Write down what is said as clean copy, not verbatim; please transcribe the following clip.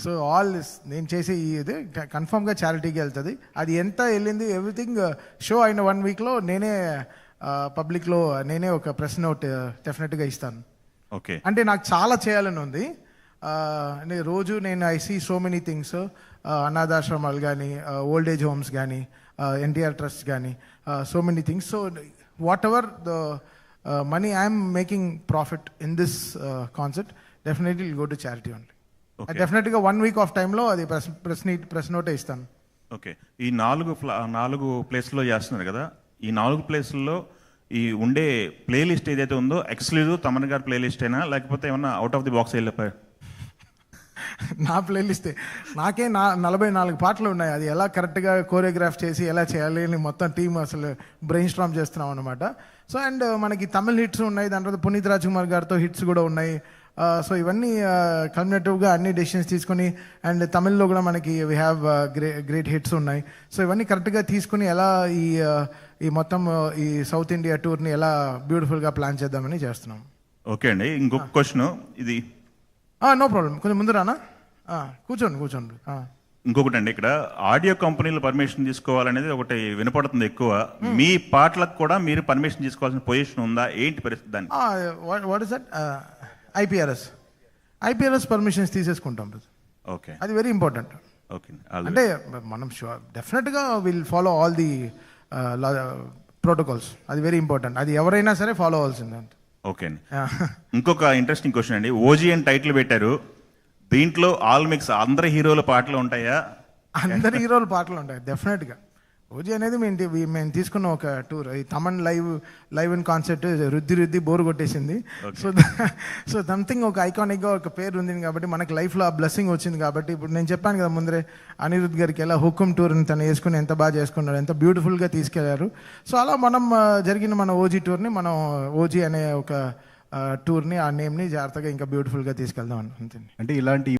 So all నేను చేసే ఇది కన్ఫర్మ్గా చారిటీకి వెళ్తుంది. అది ఎంత వెళ్ళింది ఎవ్రీథింగ్ షో అయిన 1 వీక్లో నేనే పబ్లిక్లో నేనే ఒక ప్రెస్ నోట్ డెఫినెట్గా ఇస్తాను. ఓకే, అంటే నాకు చాలా చేయాలని ఉంది. రోజు నేను I see so many things, అనాథాశ్రమాలు కానీ, ఓల్డ్ ఏజ్ హోమ్స్ కానీ, ఎన్టీఆర్ ట్రస్ట్ కానీ, so many things. So whatever the money I am making profit in this concert definitely will go to charity only. Okay. Definitely 1 week of time లో అది press నోటే ఇస్తాను. Okay, ఈ 4 ప్లేస్లో చేస్తున్నారు కదా, ఈ 4 ప్లేస్లలో ఈ ఉండే ప్లేలిస్ట్ ఏదైతే ఉందో ఎక్స్క్లూజివ్ తమన్ గారి ప్లేలిస్ట్ అయినా లేకపోతే ఏమన్నా అవుట్ ఆఫ్ ది బాక్స్ వెళ్ళిపోయారు? నా ప్లేలిస్టే నాకే 44 పాటలు ఉన్నాయి. అది ఎలా కరెక్ట్గా కోరియోగ్రాఫ్ చేసి ఎలా చేయాలి అని మొత్తం టీం అసలు బ్రెయిన్ స్ట్రామ్ చేస్తున్నాం అనమాట. సో అండ్ మనకి తమిళ్ హిట్స్ ఉన్నాయి, దాని తర్వాత పునీత్ రాజ్ కుమార్ గారితో హిట్స్ కూడా ఉన్నాయి. సో ఇవన్నీ కమ్యూనేటివ్గా అన్ని డెసిషన్స్ తీసుకొని, అండ్ తమిళ్లో కూడా మనకి వీ హ్యావ్ గ్రేట్ హిట్స్ ఉన్నాయి. సో ఇవన్నీ కరెక్ట్గా తీసుకుని ఎలా ఈ మొత్తం ఈ సౌత్ ఇండియా టూర్ని ఎలా బ్యూటిఫుల్గా ప్లాన్ చేద్దామని చేస్తున్నాం. ఓకే అండి, ఇంకొక క్వశ్చన్ ఇది. నో ప్రాబ్లం, కొంచెం ముందు రానా? కూర్చోండి. ఇంకొకటి అండి, ఇక్కడ ఆడియో కంపెనీలు పర్మిషన్ తీసుకోవాలనేది ఒకటి వినపడుతుంది ఎక్కువ. మీ పాటలకు కూడా మీరు పర్మిషన్ తీసుకోవాల్సిన పొజిషన్ ఉందా, ఏంటి పరిస్థితి దాన్ని? What is that? IPRS permissions తీసేసుకుంటాం. ఓకే, అది వెరీ ఇంపార్టెంట్. ఓకే, అంటే మనం డెఫినెట్గా will follow all the protocols. అది వెరీ ఇంపార్టెంట్, అది ఎవరైనా సరే ఫాలో అవ్వాల్సిందే. ఓకే అండి, ఇంకొక ఇంట్రెస్టింగ్ క్వశ్చన్ అండి. ఓజీ అని టైటిల్ పెట్టారు, దీంట్లో ఆల్ మిక్స్ అందరి హీరోల పాటలు ఉంటాయా? అందరి హీరోల పాటలు ఉంటాయి డెఫినెట్గా. ఓజీ అనేది మేము తీసుకున్న ఒక టూర్, ఈ తమన్ లైవ్ ఇన్ కాన్సర్ట్ రుద్ది బోర్ కొట్టేసింది. సో సంథింగ్ ఒక ఐకానిక్గా ఒక పేరు ఉంది కాబట్టి మనకి లైఫ్లో ఆ బ్లెస్సింగ్ వచ్చింది కాబట్టి, ఇప్పుడు నేను చెప్పాను కదా ముందరే అనిరుద్ధ్ గారికి ఎలా హుకుమ్ టూర్ని తను వేసుకుని ఎంత బాగా చేసుకున్నాడు, ఎంత బ్యూటిఫుల్గా తీసుకెళ్లారు. సో అలా మనం జరిగిన మన ఓజీ టూర్ని మనం ఓజీ అనే ఒక టూర్ని ఆ నేమ్ని జాగ్రత్తగా ఇంకా బ్యూటిఫుల్గా తీసుకెళ్దాం అంతే. అంటే ఇలాంటి